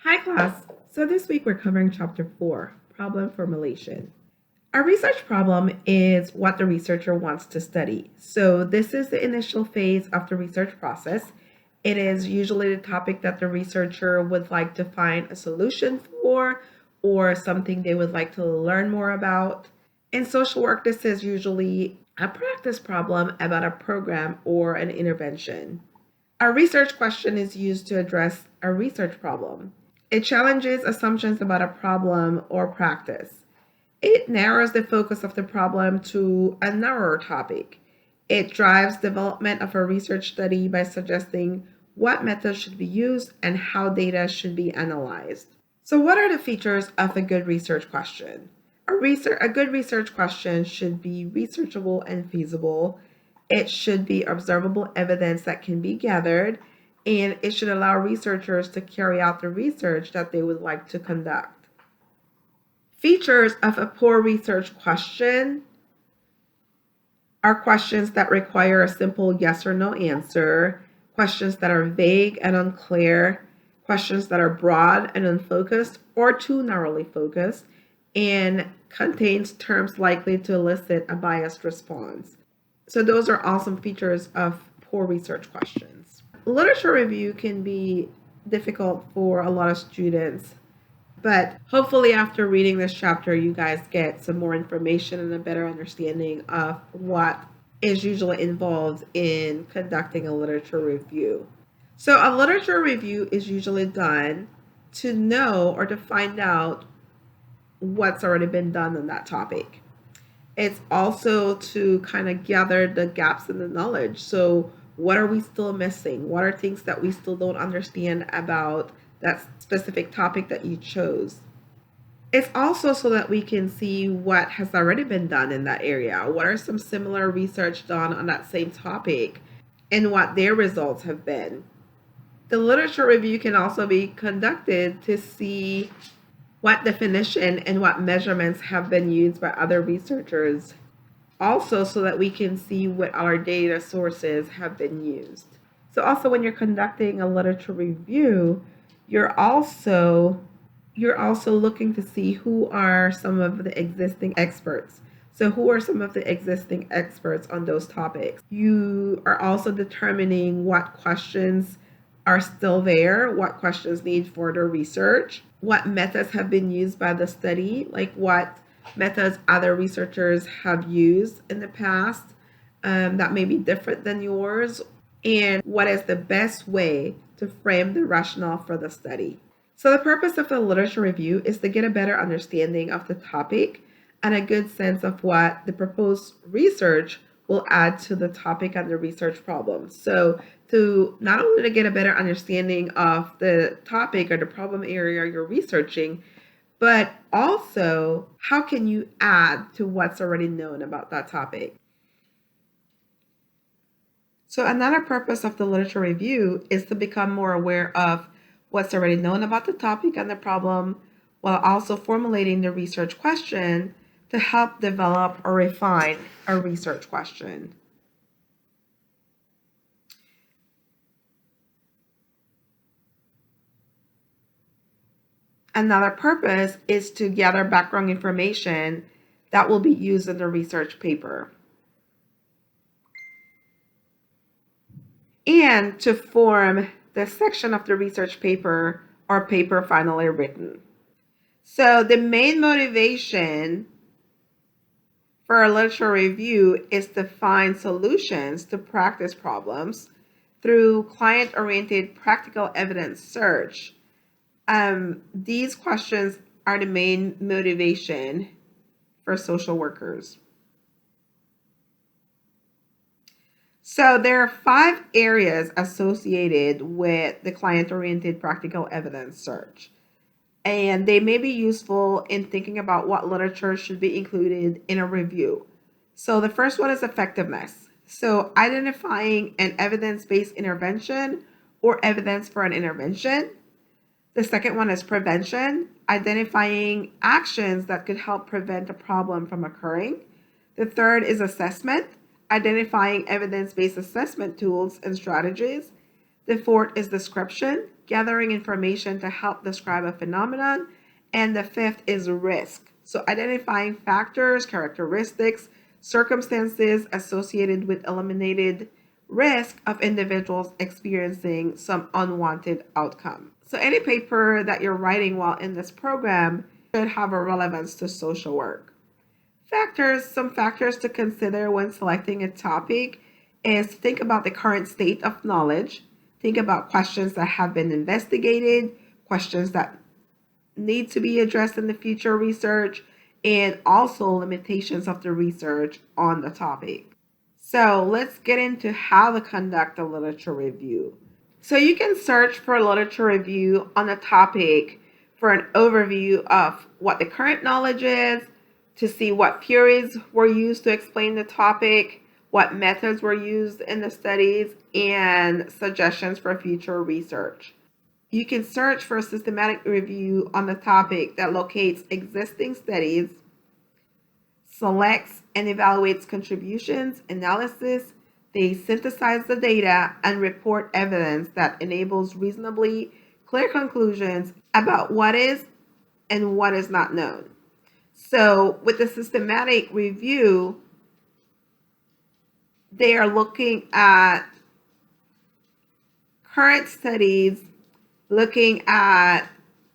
Hi class! So this week we're covering chapter 4, problem formulation. A research problem is what the researcher wants to study. So this is the initial phase of the research process. It is usually the topic that the researcher would like to find a solution for or something they would like to learn more about. In social work, this is usually a practice problem about a program or an intervention. A research question is used to address a research problem. It challenges assumptions about a problem or practice. It narrows the focus of the problem to a narrower topic. It drives development of a research study by suggesting what methods should be used and how data should be analyzed. So what are the features of a good research question? A good research question should be researchable and feasible. It should be observable evidence that can be gathered, and it should allow researchers to carry out the research that they would like to conduct. Features of a poor research question are questions that require a simple yes or no answer, questions that are vague and unclear, questions that are broad and unfocused or too narrowly focused, and contains terms likely to elicit a biased response. So those are all some features of poor research questions. Literature review can be difficult for a lot of students, but hopefully after reading this chapter, you guys get some more information and a better understanding of what is usually involved in conducting a literature review. So a literature review is usually done to know or to find out what's already been done on that topic. It's also to kind of gather the gaps in the knowledge. So what are we still missing? What are things that we still don't understand about that specific topic that you chose? It's also so that we can see what has already been done in that area. What are some similar research done on that same topic and what their results have been? The literature review can also be conducted to see what definition and what measurements have been used by other researchers, also so that we can see what our data sources have been used. So also when you're conducting a literature review, you're also looking to see who are some of the existing experts. So who are some of the existing experts on those topics? You are also determining what questions are still there, what questions need further research, what methods have been used by the study, like what methods other researchers have used in the past that may be different than yours, and what is the best way to frame the rationale for the study. So the purpose of the literature review is to get a better understanding of the topic and a good sense of what the proposed research will add to the topic and the research problem. So to not only to get a better understanding of the topic or the problem area you're researching, but also how can you add to what's already known about that topic. So another purpose of the literature review is to become more aware of what's already known about the topic and the problem, while also formulating the research question to help develop or refine a research question. Another purpose is to gather background information that will be used in the research paper, and to form the section of the research paper or paper finally written. So the main motivation for a literature review is to find solutions to practice problems through client-oriented practical evidence search. These questions are the main motivation for social workers. So there are 5 areas associated with the client-oriented practical evidence search, and they may be useful in thinking about what literature should be included in a review. So the first one is effectiveness. So identifying an evidence-based intervention or evidence for an intervention. The second one is prevention, identifying actions that could help prevent a problem from occurring. The third is assessment, identifying evidence-based assessment tools and strategies. The fourth is description, gathering information to help describe a phenomenon. And the fifth is risk. So identifying factors, characteristics, circumstances associated with eliminated risk of individuals experiencing some unwanted outcome. So any paper that you're writing while in this program should have a relevance to social work. Some factors to consider when selecting a topic is think about the current state of knowledge, think about questions that have been investigated, questions that need to be addressed in the future research, and also limitations of the research on the topic. So let's get into how to conduct a literature review. So you can search for a literature review on a topic for an overview of what the current knowledge is, to see what theories were used to explain the topic, what methods were used in the studies, and suggestions for future research. You can search for a systematic review on the topic that locates existing studies, selects and evaluates contributions, analysis. They synthesize the data and report evidence that enables reasonably clear conclusions about what is and what is not known. So with the systematic review, they are looking at current studies, looking at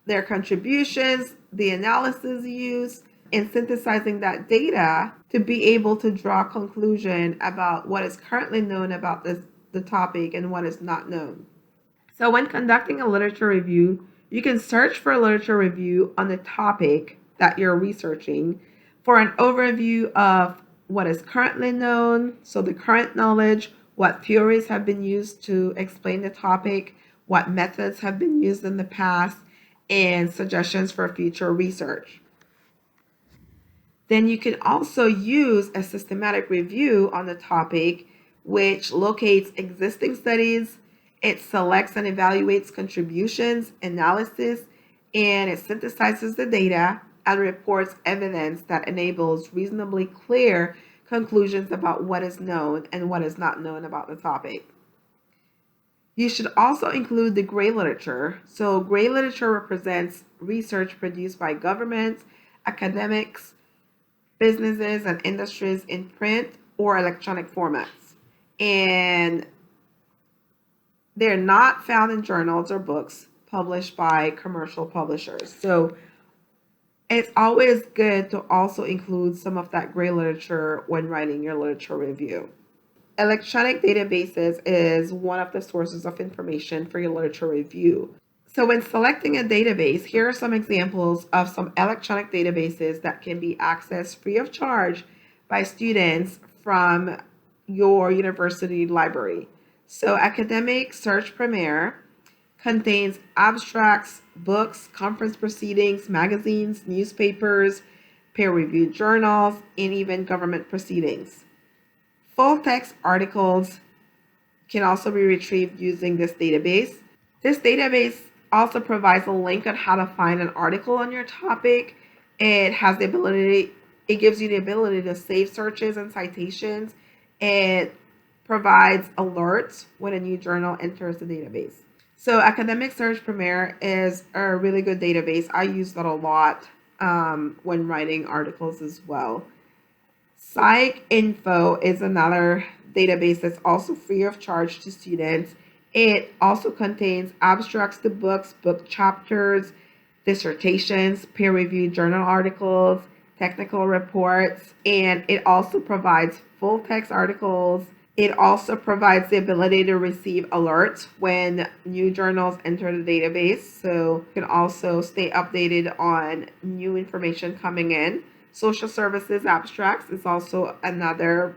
their contributions, the analysis used, and synthesizing that data to be able to draw a conclusion about what is currently known about the topic and what is not known. So when conducting a literature review, you can search for a literature review on the topic that you're researching for an overview of what is currently known, so the current knowledge, what theories have been used to explain the topic, what methods have been used in the past, and suggestions for future research. Then you can also use a systematic review on the topic, which locates existing studies, it selects and evaluates contributions, analysis, and it synthesizes the data and reports evidence that enables reasonably clear conclusions about what is known and what is not known about the topic. You should also include the gray literature. So gray literature represents research produced by governments, academics, businesses, and industries in print or electronic formats. And they're not found in journals or books published by commercial publishers. So it's always good to also include some of that gray literature when writing your literature review. Electronic databases is one of the sources of information for your literature review. So when selecting a database, here are some examples of some electronic databases that can be accessed free of charge by students from your university library. So Academic Search Premier contains abstracts, books, conference proceedings, magazines, newspapers, peer-reviewed journals, and even government proceedings. Full text articles can also be retrieved using this database. This database also provides a link on how to find an article on your topic. It gives you the ability to save searches and citations. It provides alerts when a new journal enters the database. So Academic Search Premier is a really good database. I use that a lot when writing articles as well. PsycInfo is another database that's also free of charge to students. It also contains abstracts to books, book chapters, dissertations, peer-reviewed journal articles, technical reports, and it also provides full text articles. It also provides the ability to receive alerts when new journals enter the database, so you can also stay updated on new information coming in. Social Services Abstracts is also another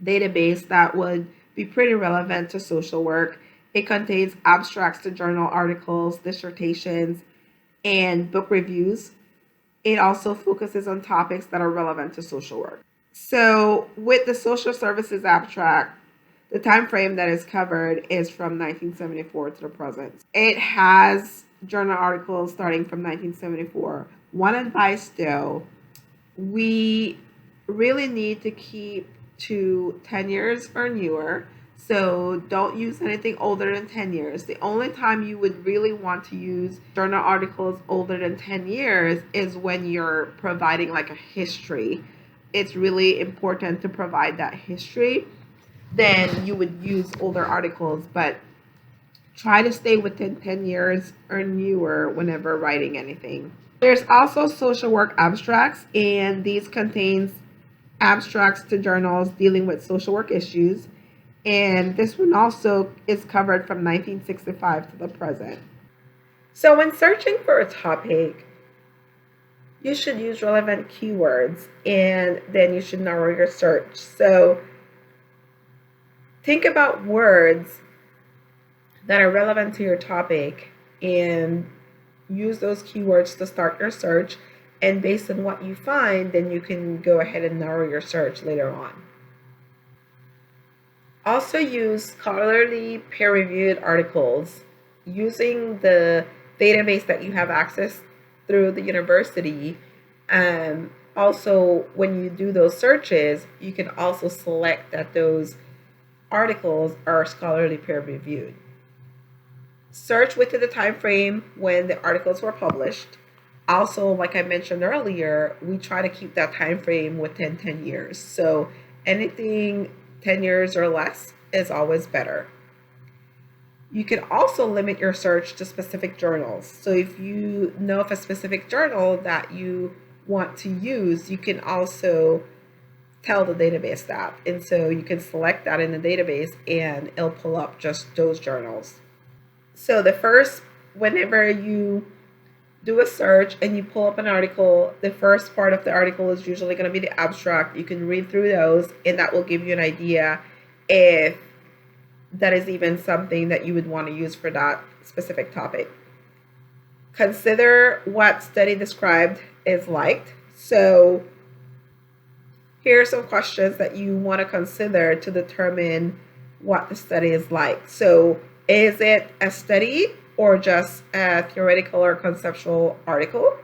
database that would be pretty relevant to social work. It contains abstracts to journal articles, dissertations, and book reviews. It also focuses on topics that are relevant to social work. So with the Social Services Abstract, the time frame that is covered is from 1974 to the present. It has journal articles starting from 1974. One advice though, we really need to keep to 10 years or newer. So don't use anything older than 10 years. The only time you would really want to use journal articles older than 10 years is when you're providing like a history. It's really important to provide that history. Then you would use older articles, but try to stay within 10 years or newer whenever writing anything. There's also social work abstracts, and these contains abstracts to journals dealing with social work issues. And this one also is covered from 1965 to the present. So when searching for a topic, you should use relevant keywords and then you should narrow your search. So think about words that are relevant to your topic and use those keywords to start your search. And based on what you find, then you can go ahead and narrow your search later on. Also use scholarly peer-reviewed articles using the database that you have access through the university. Also, when you do those searches, you can also select that those articles are scholarly peer-reviewed. Search within the time frame when the articles were published. Also, like I mentioned earlier, we try to keep that time frame within 10 years. So anything 10 years or less is always better. You can also limit your search to specific journals. So if you know of a specific journal that you want to use, you can also tell the database that. And so you can select that in the database and it'll pull up just those journals. So whenever you do a search and you pull up an article, the first part of the article is usually going to be the abstract. You can read through those and that will give you an idea if that is even something that you would want to use for that specific topic. Consider what study described is liked. So here are some questions that you want to consider to determine what the study is like. So is it a study or just a theoretical or conceptual article?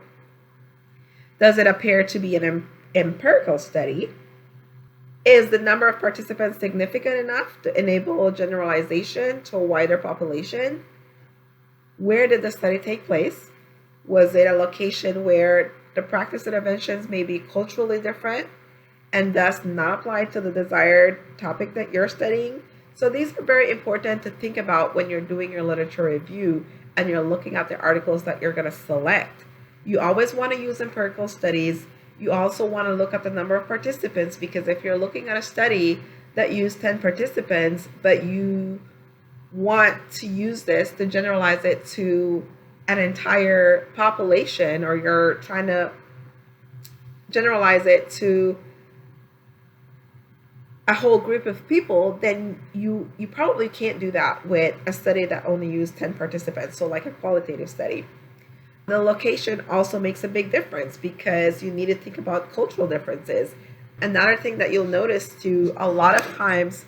Does it appear to be an empirical study? Is the number of participants significant enough to enable generalization to a wider population? Where did the study take place? Was it a location where the practice interventions may be culturally different and thus not apply to the desired topic that you're studying? So these are very important to think about when you're doing your literature review and you're looking at the articles that you're going to select. You always want to use empirical studies. You also want to look at the number of participants, because if you're looking at a study that used 10 participants, but you want to use this to generalize it to an entire population, or you're trying to generalize it to a whole group of people, then you probably can't do that with a study that only used 10 participants, so like a qualitative study. The location also makes a big difference because you need to think about cultural differences. Another thing that you'll notice too, a lot of times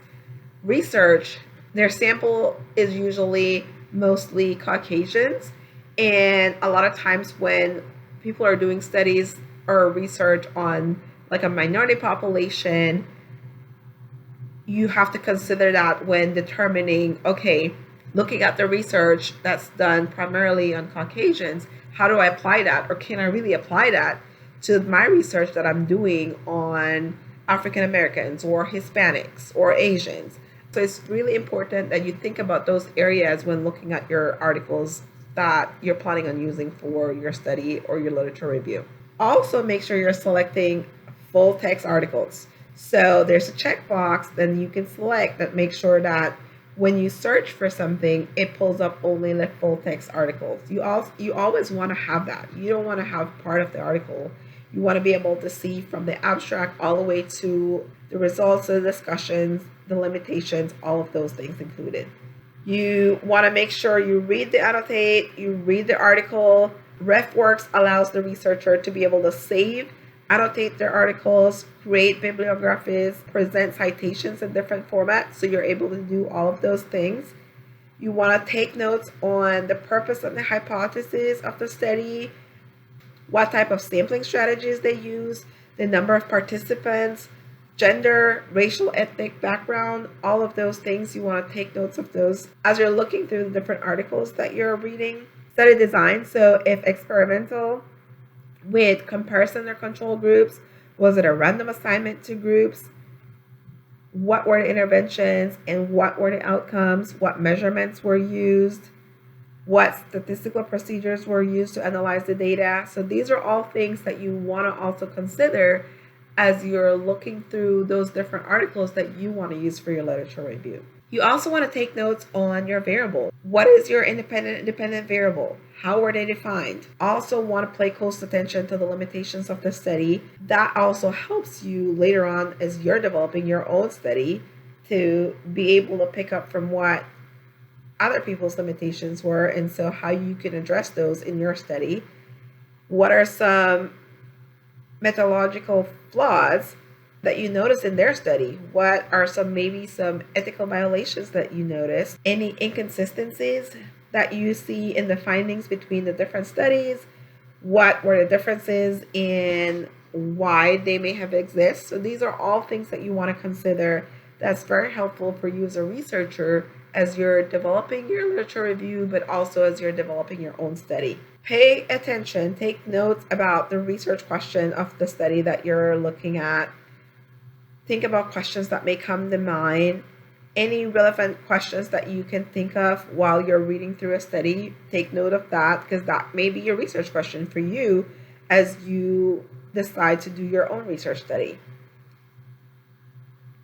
research, their sample is usually mostly Caucasians, and a lot of times when people are doing studies or research on like a minority population, you have to consider that when determining, okay, looking at the research that's done primarily on Caucasians, how do I apply that? Or can I really apply that to my research that I'm doing on African Americans or Hispanics or Asians? So it's really important that you think about those areas when looking at your articles that you're planning on using for your study or your literature review. Also, make sure you're selecting full text articles. So there's a checkbox then you can select that makes sure that when you search for something, it pulls up only the full text articles. You always want to have that. You don't want to have part of the article. You want to be able to see from the abstract all the way to the results of the discussions, the limitations, all of those things included. You want to make sure you read the annotate, you read the article. RefWorks allows the researcher to be able to save, annotate their articles, create bibliographies, present citations in different formats, so you're able to do all of those things. You want to take notes on the purpose and the hypothesis of the study, what type of sampling strategies they use, the number of participants, gender, racial, ethnic background, all of those things. You want to take notes of those as you're looking through the different articles that you're reading. Study design. So if experimental with comparison or control groups, was it a random assignment to groups? What were the interventions and what were the outcomes? What measurements were used? What statistical procedures were used to analyze the data? So these are all things that you want to also consider as you're looking through those different articles that you want to use for your literature review. You also want to take notes on your variables. What is your independent variable? How were they defined? Also want to pay close attention to the limitations of the study. That also helps you later on as you're developing your own study to be able to pick up from what other people's limitations were, and so how you can address those in your study. What are some methodological flaws that you notice in their study? What are maybe some ethical violations that you notice? Any inconsistencies that you see in the findings between the different studies? What were the differences in why they may have exist? So these are all things that you want to consider. That's very helpful for you as a researcher as you're developing your literature review, but also as you're developing your own study. Pay attention, take notes about the research question of the study that you're looking at. Think about questions that may come to mind. Any relevant questions that you can think of while you're reading through a study, take note of that, because that may be your research question for you as you decide to do your own research study.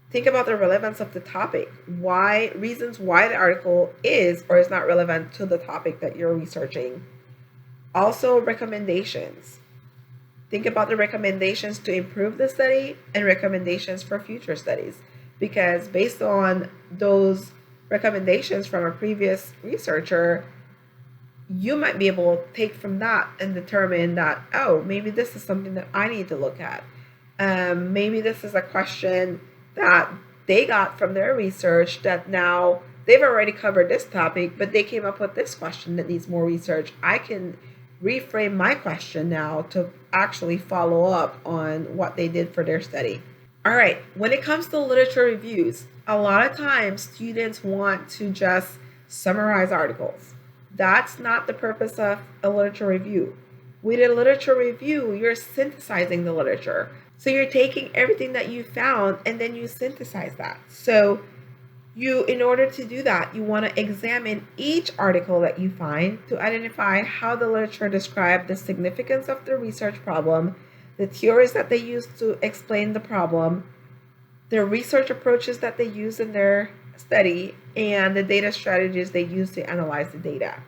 Think about the relevance of the topic, reasons why the article is or is not relevant to the topic that you're researching. Also, recommendations. Think about the recommendations to improve the study and recommendations for future studies, because based on those recommendations from a previous researcher, you might be able to take from that and determine that, oh, maybe this is something that I need to look at. Maybe this is a question that they got from their research that now they've already covered this topic, but they came up with this question that needs more research. I can reframe my question now to actually follow up on what they did for their study. All right, when it comes to literature reviews, a lot of times students want to just summarize articles. That's not the purpose of a literature review. With a literature review, you're synthesizing the literature. So you're taking everything that you found and then you synthesize that. So in order to do that, you want to examine each article that you find to identify how the literature described the significance of the research problem, the theories that they use to explain the problem, the research approaches that they use in their study, and the data strategies they use to analyze the data.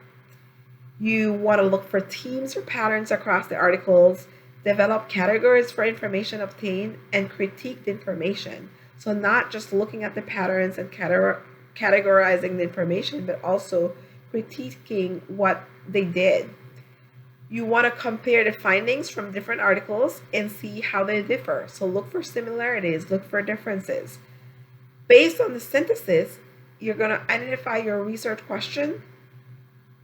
You want to look for themes or patterns across the articles, develop categories for information obtained, and critique the information. So not just looking at the patterns and categorizing the information, but also critiquing what they did. You want to compare the findings from different articles and see how they differ. So look for similarities, look for differences. Based on the synthesis, you're going to identify your research question,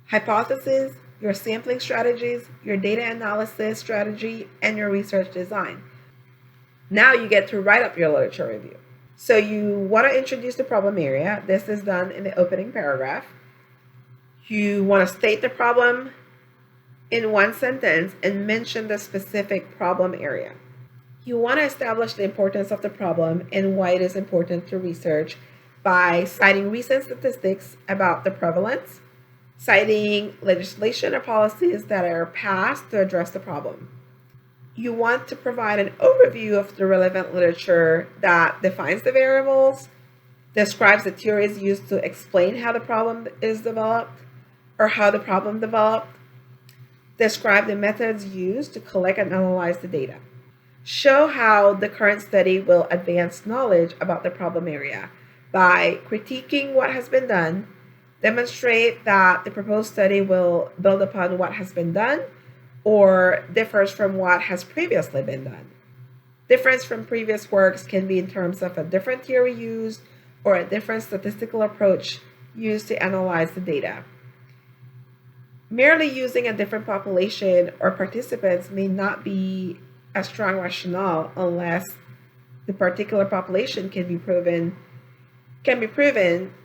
hypothesis, your sampling strategies, your data analysis strategy, and your research design. Now you get to write up your literature review. So you want to introduce the problem area. This is done in the opening paragraph. You want to state the problem in one sentence and mention the specific problem area. You want to establish the importance of the problem and why it is important to research by citing recent statistics about the prevalence, citing legislation or policies that are passed to address the problem. You want to provide an overview of the relevant literature that defines the variables, describes the theories used to explain how the problem is developed or how the problem developed, describe the methods used to collect and analyze the data. Show how the current study will advance knowledge about the problem area by critiquing what has been done, demonstrate that the proposed study will build upon what has been done or differs from what has previously been done. Difference from previous works can be in terms of a different theory used or a different statistical approach used to analyze the data. Merely using a different population or participants may not be a strong rationale unless the particular population can be proven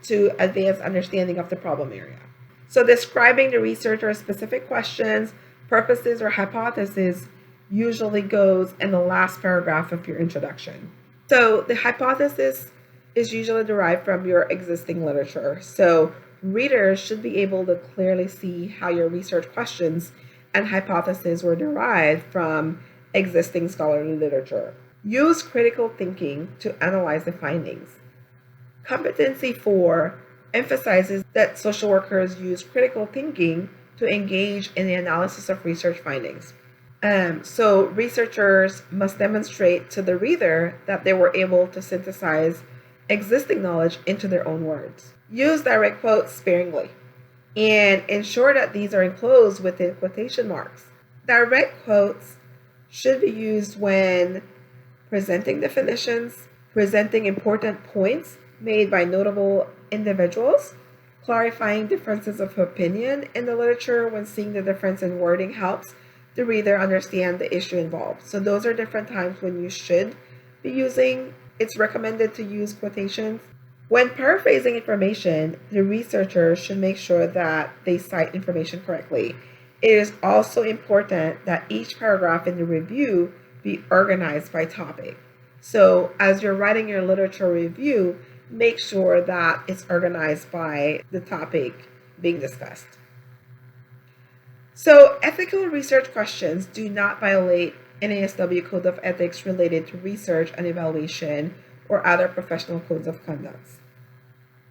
to advance understanding of the problem area. So describing the researcher's specific questions, purposes, or hypotheses usually goes in the last paragraph of your introduction. So the hypothesis is usually derived from your existing literature. So readers should be able to clearly see how your research questions and hypotheses were derived from existing scholarly literature. Use critical thinking to analyze the findings. Competency 4 emphasizes that social workers use critical thinking to engage in the analysis of research findings. So researchers must demonstrate to the reader that they were able to synthesize existing knowledge into their own words. Use direct quotes sparingly and ensure that these are enclosed within quotation marks. Direct quotes should be used when presenting definitions, presenting important points made by notable individuals, clarifying differences of opinion in the literature when seeing the difference in wording helps the reader understand the issue involved. So those are different times when you should be using. It's recommended to use quotations. When paraphrasing information, the researcher should make sure that they cite information correctly. It is also important that each paragraph in the review be organized by topic. So as you're writing your literature review, make sure that it's organized by the topic being discussed. So ethical research questions do not violate NASW Code of Ethics related to research and evaluation or other professional codes of conduct.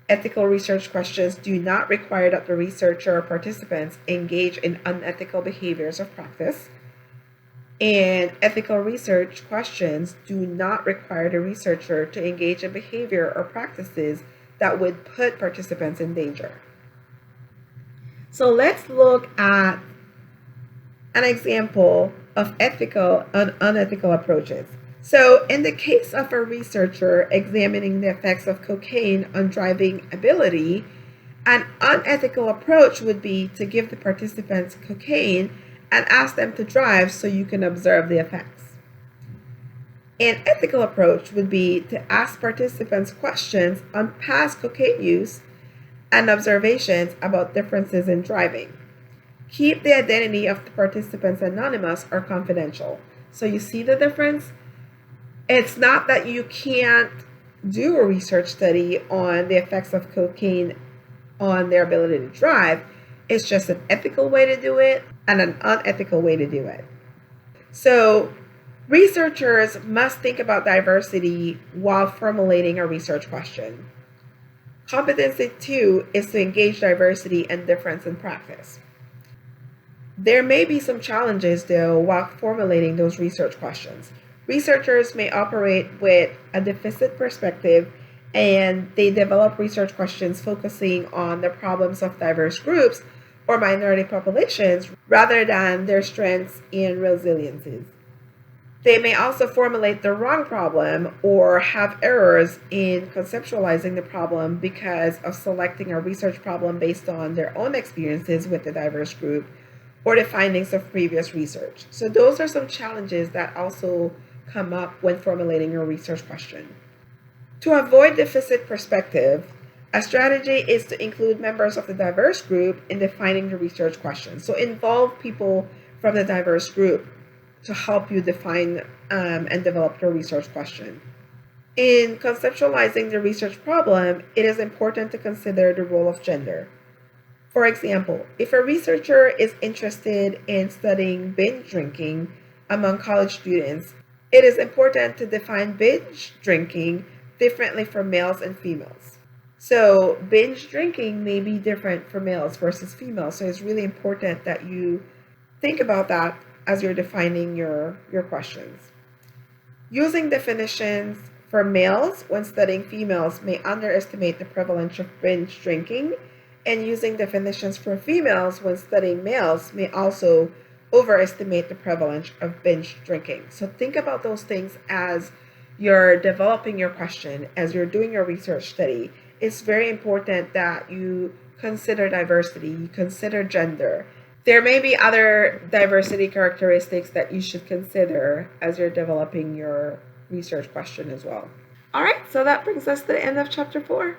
Ethical research questions do not require that the researcher or participants engage in unethical behaviors of practice. And ethical research questions do not require the researcher to engage in behavior or practices that would put participants in danger. So let's look at an example of ethical and unethical approaches. So in the case of a researcher examining the effects of cocaine on driving ability, an unethical approach would be to give the participants cocaine and ask them to drive so you can observe the effects. An ethical approach would be to ask participants questions on past cocaine use and observations about differences in driving. Keep the identity of the participants anonymous or confidential. So you see the difference? It's not that you can't do a research study on the effects of cocaine on their ability to drive. It's just an ethical way to do it and an unethical way to do it. So researchers must think about diversity while formulating a research question. Competency 2 is to engage diversity and difference in practice. There may be some challenges, though, while formulating those research questions. Researchers may operate with a deficit perspective, and they develop research questions focusing on the problems of diverse groups or minority populations rather than their strengths and resiliences. They may also formulate the wrong problem or have errors in conceptualizing the problem because of selecting a research problem based on their own experiences with the diverse group or the findings of previous research. So those are some challenges that also come up when formulating your research question. To avoid deficit perspective, a strategy is to include members of the diverse group in defining the research question. So involve people from the diverse group to help you define and develop your research question. In conceptualizing the research problem, it is important to consider the role of gender. For example, if a researcher is interested in studying binge drinking among college students, it is important to define binge drinking differently for males and females. So binge drinking may be different for males versus females. So it's really important that you think about that as you're defining your questions. Using definitions for males when studying females may underestimate the prevalence of binge drinking, and using definitions for females when studying males may also overestimate the prevalence of binge drinking. So think about those things as you're developing your question, as you're doing your research study. It's very important that you consider diversity, you consider gender. There may be other diversity characteristics that you should consider as you're developing your research question as well. All right, so that brings us to the end of chapter 4.